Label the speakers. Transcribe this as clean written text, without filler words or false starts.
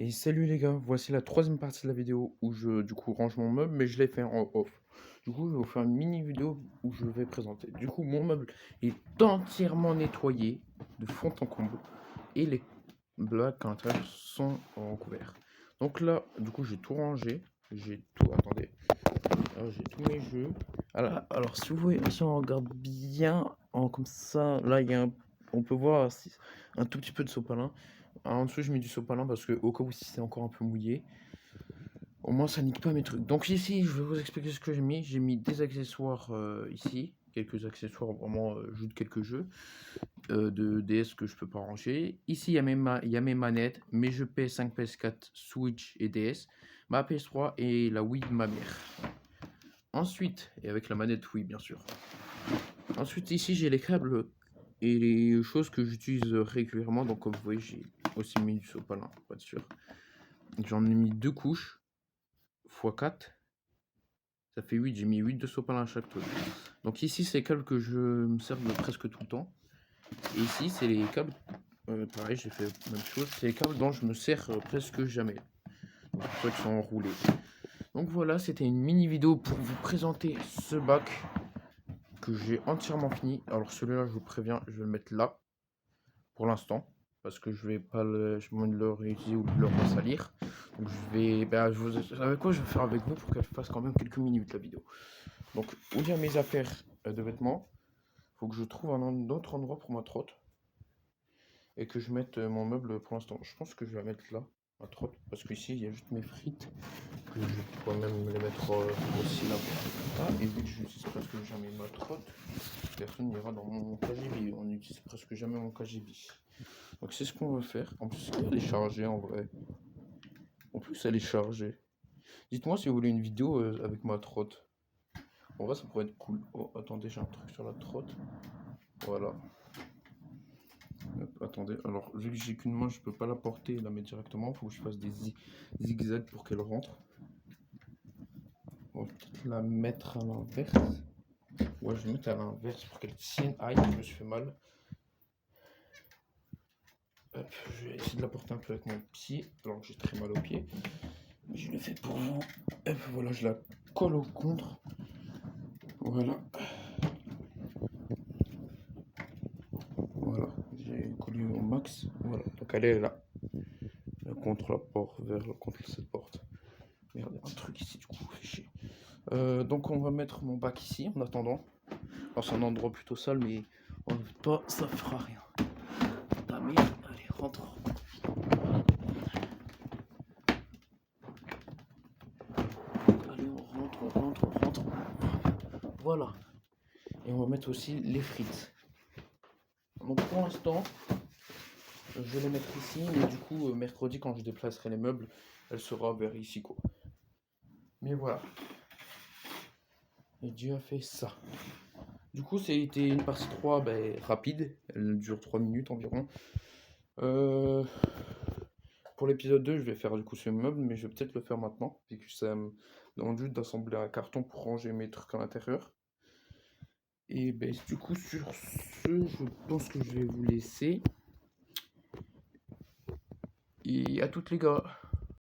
Speaker 1: Et salut les gars, voici la troisième partie de la vidéo où je range mon meuble, mais je l'ai fait en off. Du coup, je vais vous faire une mini vidéo où je vais présenter. Du coup, mon meuble est entièrement nettoyé de fond en comble et les blocs à l'intérieur sont recouverts. Donc là, du coup, j'ai tout rangé. J'ai tout. Attendez. Alors, j'ai tous mes jeux. Alors, si vous voyez, si on regarde bien comme ça, là, on peut voir un tout petit peu de sopalin. En dessous, je mets du sopalin parce que au cas où si c'est encore un peu mouillé, au moins ça nique pas mes trucs. Donc ici, je vais vous expliquer ce que j'ai mis. J'ai mis des accessoires ici, quelques accessoires vraiment juste quelques jeux de DS que je peux pas ranger. Ici, il y a mes manettes, mes jeux PS5, PS4, Switch et DS, ma PS3 et la Wii de ma mère. Ensuite, et avec la manette Wii bien sûr. Ensuite, ici, j'ai les câbles et les choses que j'utilise régulièrement. Donc, comme vous voyez, j'ai aussi mis du sopalin, pas de sûr. J'en ai mis 2 couches, x 4. Ça fait 8, j'ai mis 8 de sopalin à chaque truc. Donc ici, c'est les câbles que je me sers de presque tout le temps. Et ici, c'est les câbles, pareil, j'ai fait la même chose. C'est les câbles dont je me sers presque jamais. Donc, pour ça qu'ils sont enroulés. Donc voilà, c'était une mini vidéo pour vous présenter ce bac que j'ai entièrement fini. Alors celui-là, je vous préviens, je vais le mettre là pour l'instant parce que je vais pas le réutiliser ou le ressalir. Donc je vais, vous savez quoi, je vais faire avec vous pour qu'elle fasse quand même quelques minutes la vidéo. Donc où il y a mes affaires de vêtements, faut que je trouve un autre endroit pour ma trotte et que je mette mon meuble pour l'instant. Je pense que je vais la mettre là, ma trotte, parce qu'ici il y a juste mes frites que je pourrais même les mettre aussi là. Ah, et vu que je n'utilise presque jamais ma trotte, personne n'ira dans mon KGB. On n'utilise presque jamais mon KGB. Donc c'est ce qu'on va faire. En plus, elle est chargée en vrai. En plus, elle est chargée. Dites-moi si vous voulez une vidéo avec ma trotte. En vrai, ça pourrait être cool. Oh, attendez, j'ai un truc sur la trotte. Voilà. Hop, attendez, alors vu que j'ai qu'une main, je peux pas la porter et la mettre directement. Faut que je fasse des zigzags pour qu'elle rentre. On va peut-être la mettre à l'inverse. Ouais, je vais mettre à l'inverse pour qu'elle tienne. Aïe, je me suis fait mal. Hop, je vais essayer de la porter un peu avec mon pied, alors que j'ai très mal au pied. Mais je le fais pour vous. Hop, voilà, je la colle au contre. Voilà. Voilà, j'ai collé au max. Voilà, donc elle est là. Contre la porte, contre cette porte. Merde, un truc ici du coup, fait chier. Donc on va mettre mon bac ici en attendant. Alors c'est un endroit plutôt sale, mais on ne veut pas, ça fera rien. Ta mère, allez, rentre. Allez, on rentre. Voilà. Et on va mettre aussi les frites. Donc pour l'instant, je vais les mettre ici, mais du coup, mercredi, quand je déplacerai les meubles, elle sera vers ici, quoi. Mais voilà. Et Dieu a fait ça. Du coup, c'était une partie 3 rapide. Elle dure 3 minutes environ. Pour l'épisode 2, je vais faire du coup ce meuble, mais je vais peut-être le faire maintenant, vu que ça me demande juste d'assembler un carton pour ranger mes trucs à l'intérieur. Et du coup, sur ce, je pense que je vais vous laisser. Et à toutes les gars.